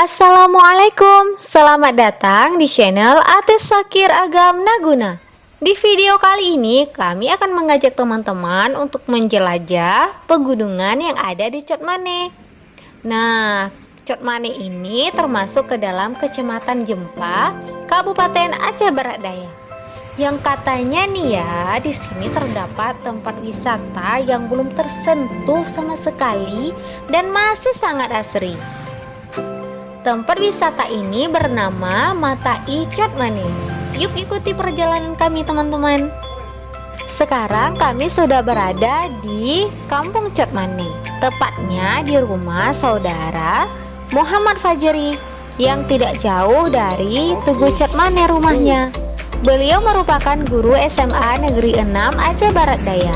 Assalamualaikum, selamat datang di channel Atis Sakir Agam Naguna. Di video kali ini kami akan mengajak teman-teman untuk menjelajah pegunungan yang ada di Cotmane. Nah, Cotmane ini termasuk ke dalam Kecamatan Jempa, Kabupaten Aceh Barat Daya. Yang katanya nih ya, di sini terdapat tempat wisata yang belum tersentuh sama sekali dan masih sangat asri. Tempat wisata ini bernama Matai Cotmane. Yuk ikuti perjalanan kami teman-teman. Sekarang kami sudah berada di Kampung Cotmane, tepatnya di rumah saudara Muhammad Fajri yang tidak jauh dari Tugu Cotmane rumahnya. Beliau merupakan guru SMA Negeri 6 Aceh Barat Daya,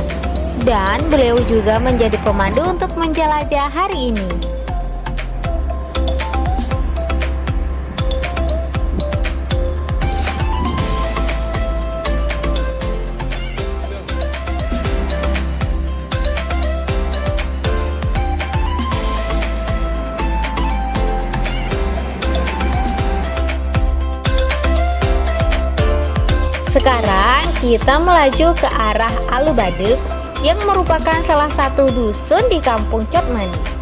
dan beliau juga menjadi pemandu untuk menjelajah hari ini. Sekarang kita melaju ke arah Alubadeg yang merupakan salah satu dusun di Kampung Cotmane.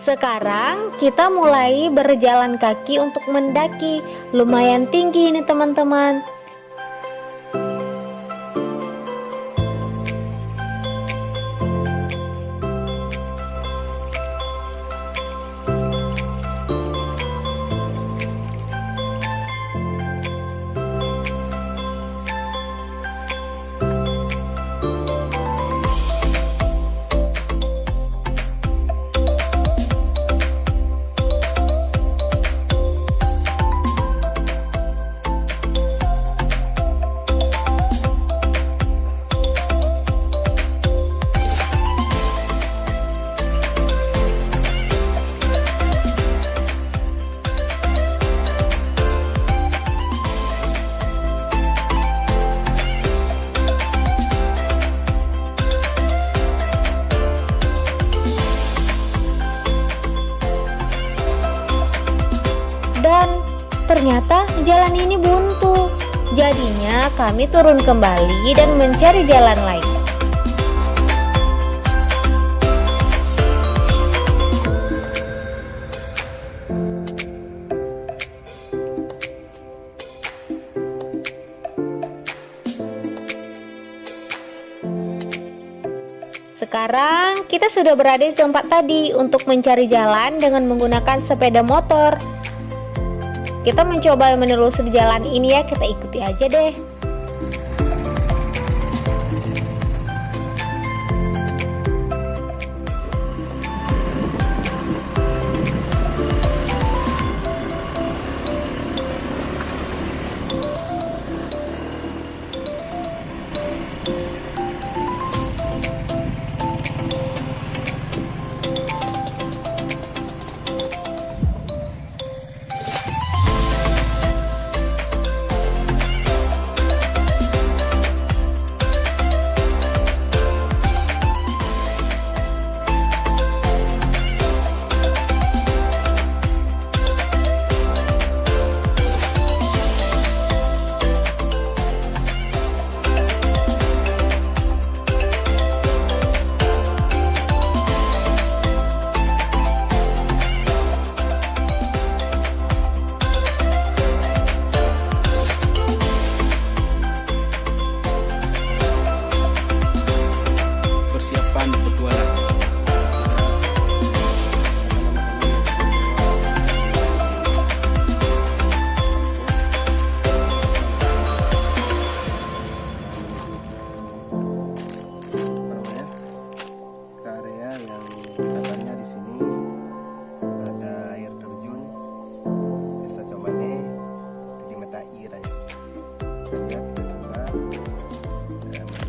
Sekarang kita mulai berjalan kaki untuk mendaki. Lumayan tinggi ini teman-teman. Dan ternyata jalan ini buntu. Jadinya kami turun kembali dan mencari jalan lain. kita sudah berada di tempat tadi untuk mencari jalan dengan menggunakan sepeda motor. Kita mencoba menelusuri jalan ini ya, kita ikuti aja deh.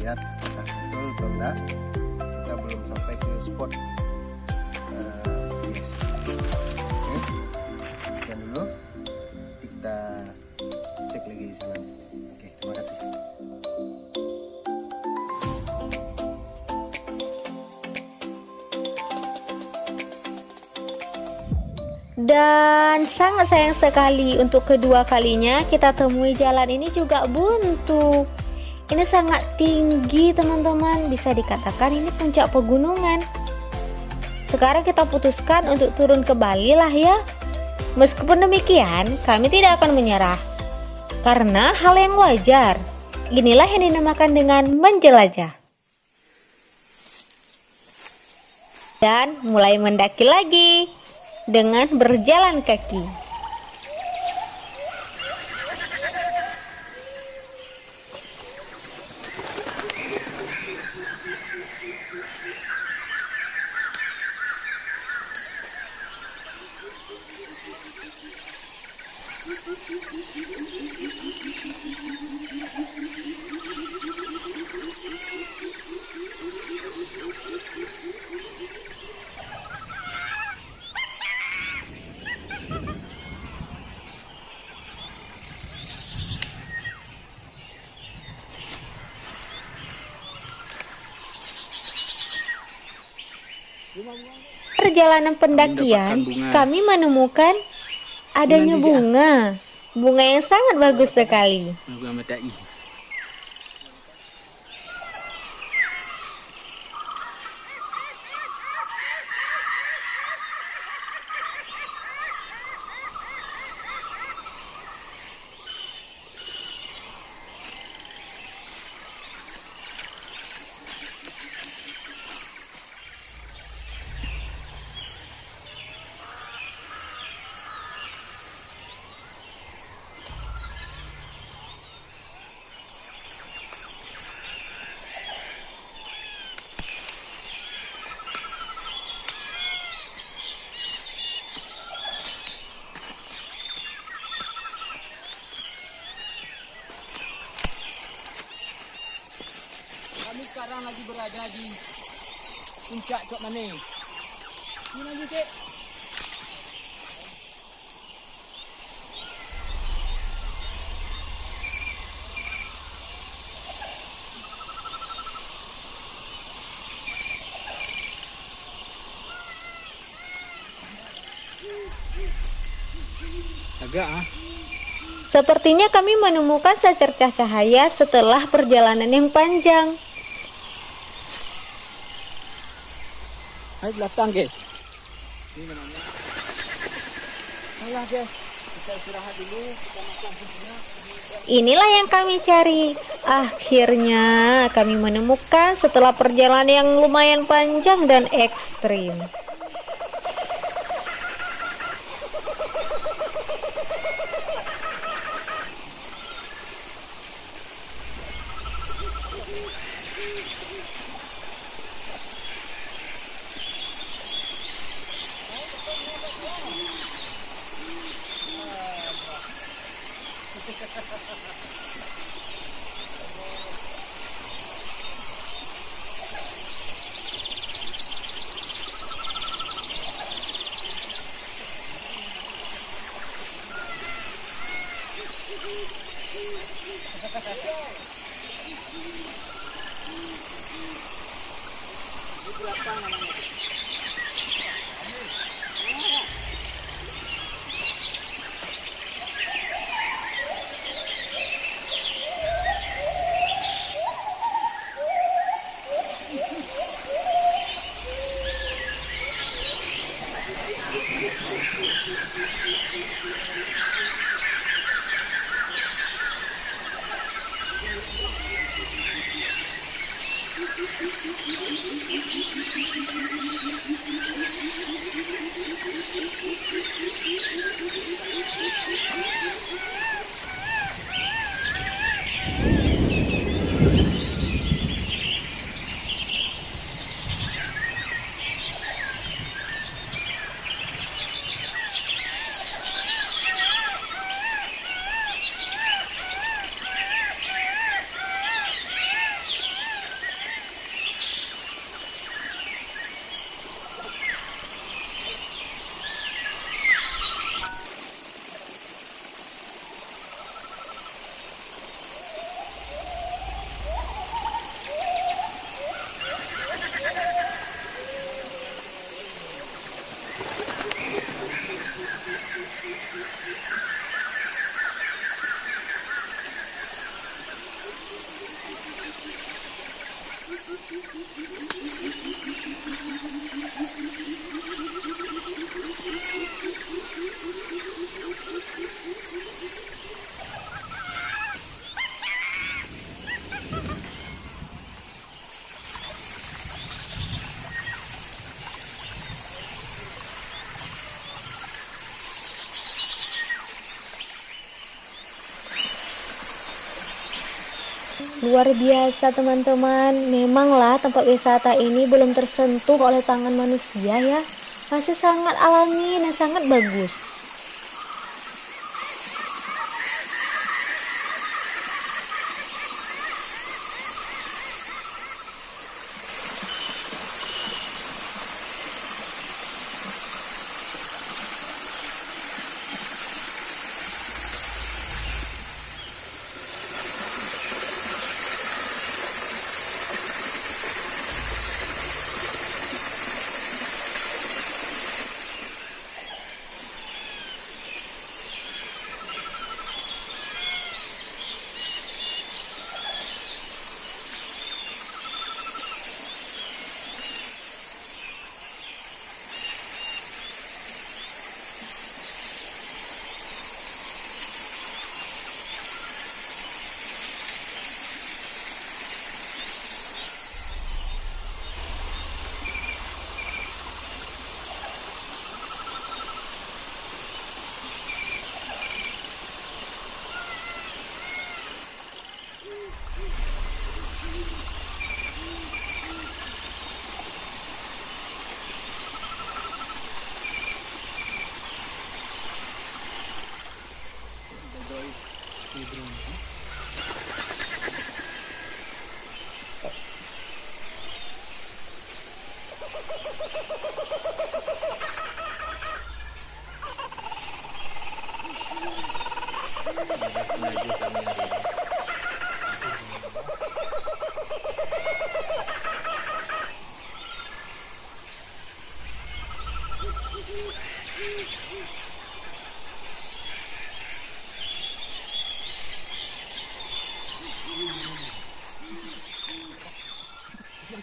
Lihat apakah betul atau enggak. Kita belum sampai ke spot. Oke, sekian dulu, kita cek lagi di sana. Oke, terima kasih. Dan sangat sayang sekali untuk kedua kalinya kita temui jalan ini juga buntu. Ini sangat tinggi teman-teman, bisa dikatakan ini puncak pegunungan. Sekarang kita putuskan untuk turun ke Bali lah ya. Meskipun demikian, kami tidak akan menyerah. Karena hal yang wajar, inilah yang dinamakan dengan menjelajah. Dan mulai mendaki lagi dengan berjalan kaki. Perjalanan pendakian, kami menemukan adanya bunga yang sangat bagus sekali. Bunga medai. Kami sekarang lagi berada di puncak Cok Mane. Ini lagi Cik. Agak Sepertinya kami menemukan secercah cahaya setelah perjalanan yang panjang. Ayo belakang guys. Ini namanya. Ayo guys, kita istirahat dulu, kita makan sejenak. Inilah yang kami cari. Akhirnya kami menemukan setelah perjalanan yang lumayan panjang dan ekstrim. Luar biasa teman-teman, memanglah tempat wisata ini belum tersentuh oleh tangan manusia ya. Masih sangat alami dan sangat bagus.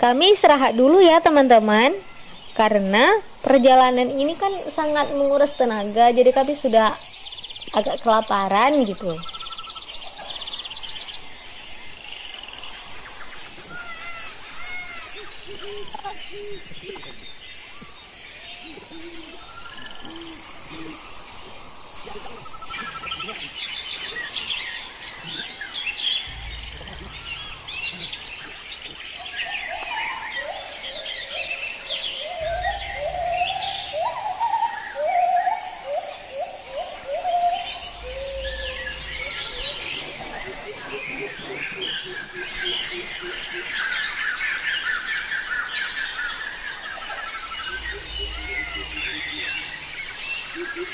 Kami istirahat dulu ya teman-teman, karena perjalanan ini kan sangat menguras tenaga, jadi kami sudah agak kelaparan gitu. Kenapa?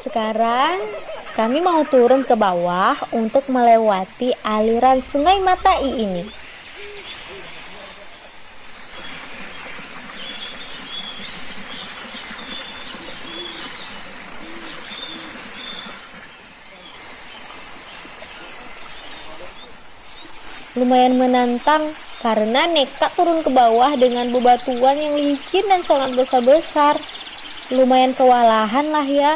Sekarang kami mau turun ke bawah untuk melewati aliran Sungai Matai ini. Lumayan menantang karena nekat turun ke bawah dengan bebatuan yang licin dan sangat besar-besar. Lumayan kewalahan lah ya.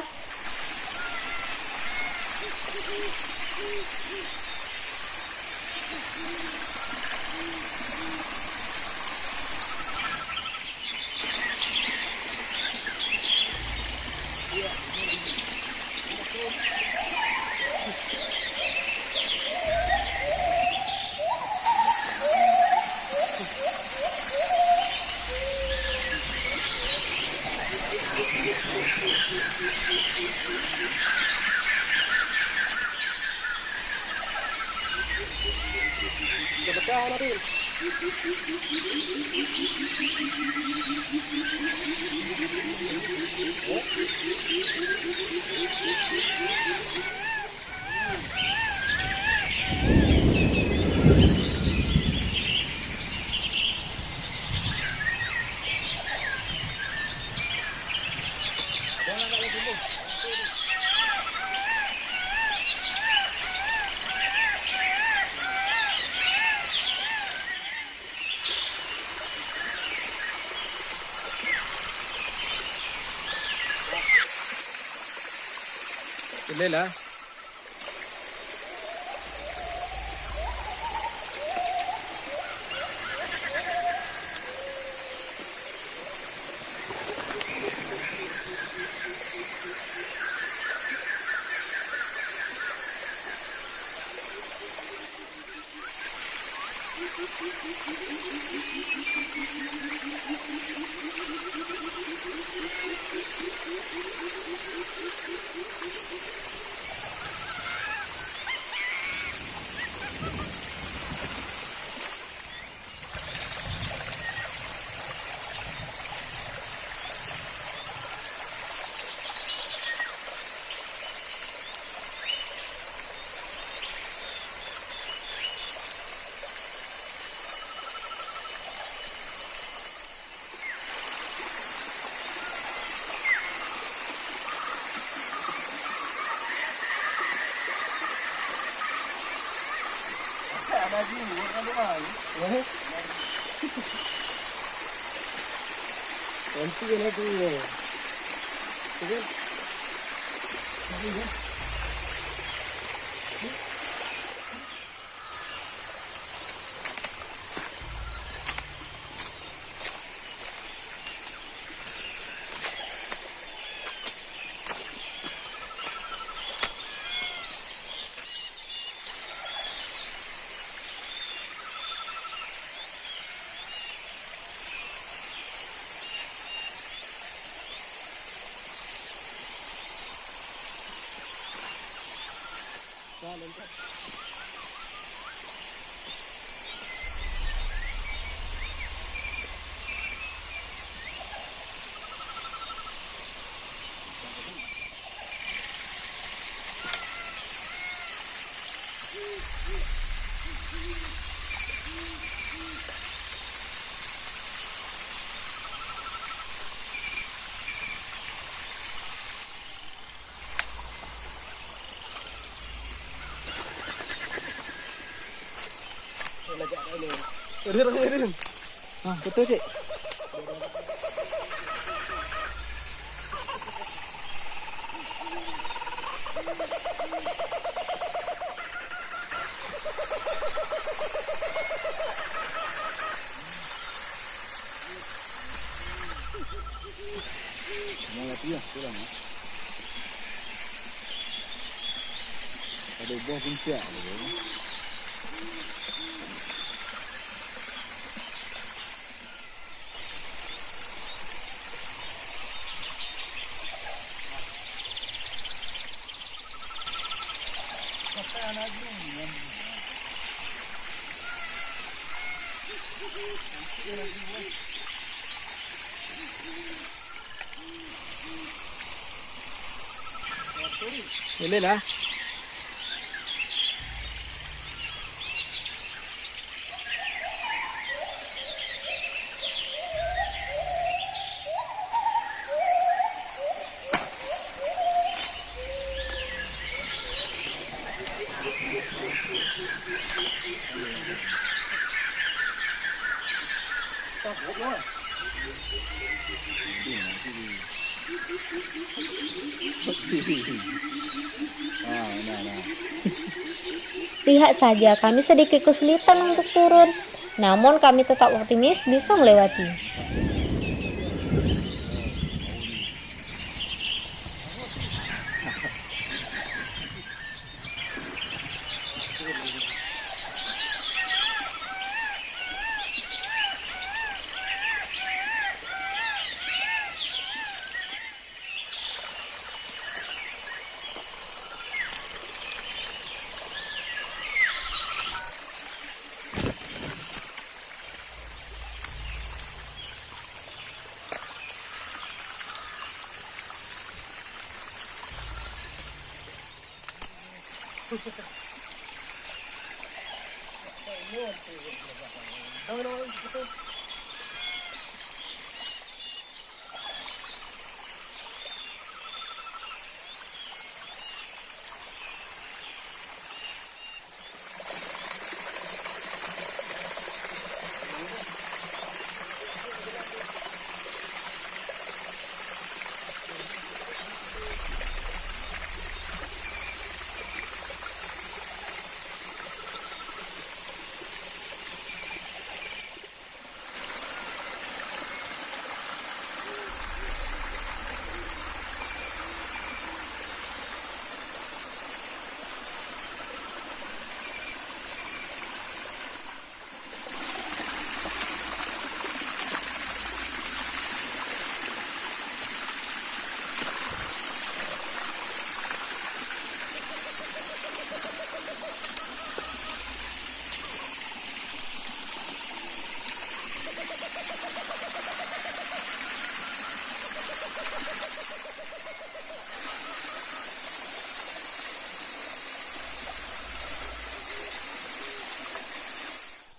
Boleh lah. Nanti kan aku ya. Betul sih. Semangat dia, kurang. Ada buah puncak. Boleh lah. Lihat saja, kami sedikit kesulitan untuk turun. Namun kami tetap optimis bisa melewati.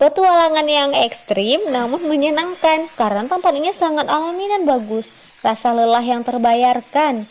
Petualangan yang ekstrim namun menyenangkan karena tampaknya sangat alami dan bagus. Rasa lelah yang terbayarkan.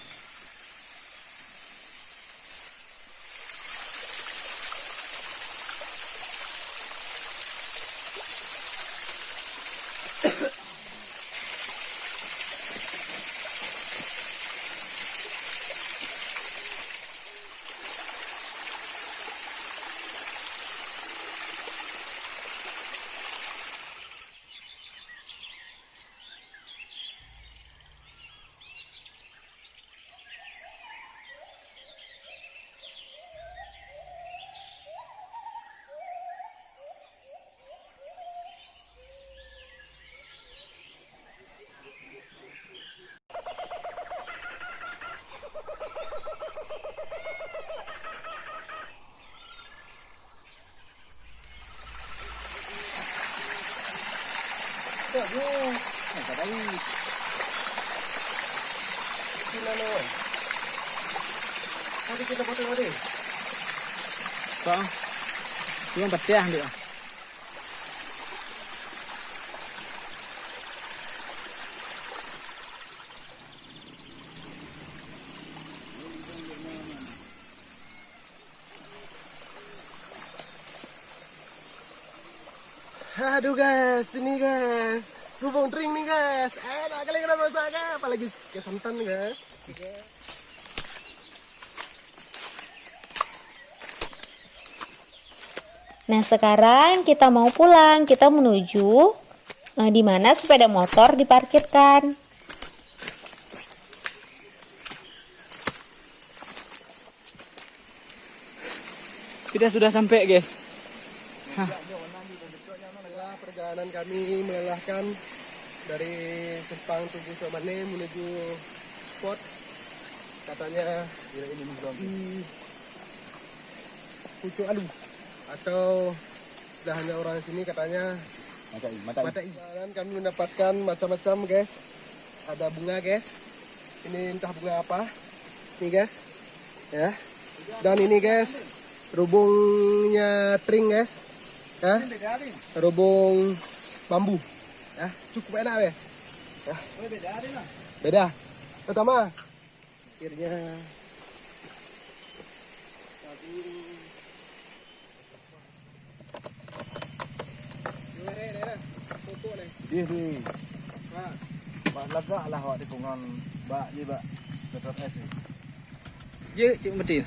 Tadi kita potong tadi. Pak. Cuma pecah dia. Aduh guys, ini guys, hubung drink nih guys, enak kali kita masaknya, apalagi kayak santan guys. Nah sekarang kita mau pulang, kita menuju di mana sepeda motor diparkirkan. Kita sudah sampai, guys. Inilah perjalanan kami melelahkan dari Sepang Tugu Somane menuju spot katanya di Pucuk Alu atau hanya orang sini katanya Matai. Dan kami mendapatkan macam-macam guys. Ada bunga guys. Ini entah bunga apa. Ini guys. Ya. Dan ini guys, rubungnya tring guys. Ya. Rubung bambu. Ya, cukup enak guys. Ya. Beda. Pertama, akhirnya Di. Bak lagak lah awak di kungan bak ni bak betot es ni. Ya, cik betul.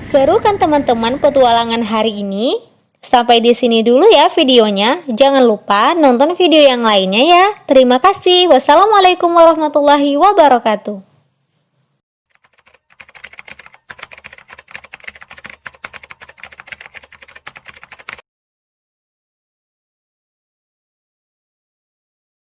Seru kan teman-teman petualangan hari ini? Sampai di sini dulu ya videonya. Jangan lupa nonton video yang lainnya ya. Terima kasih. Wassalamualaikum warahmatullahi wabarakatuh.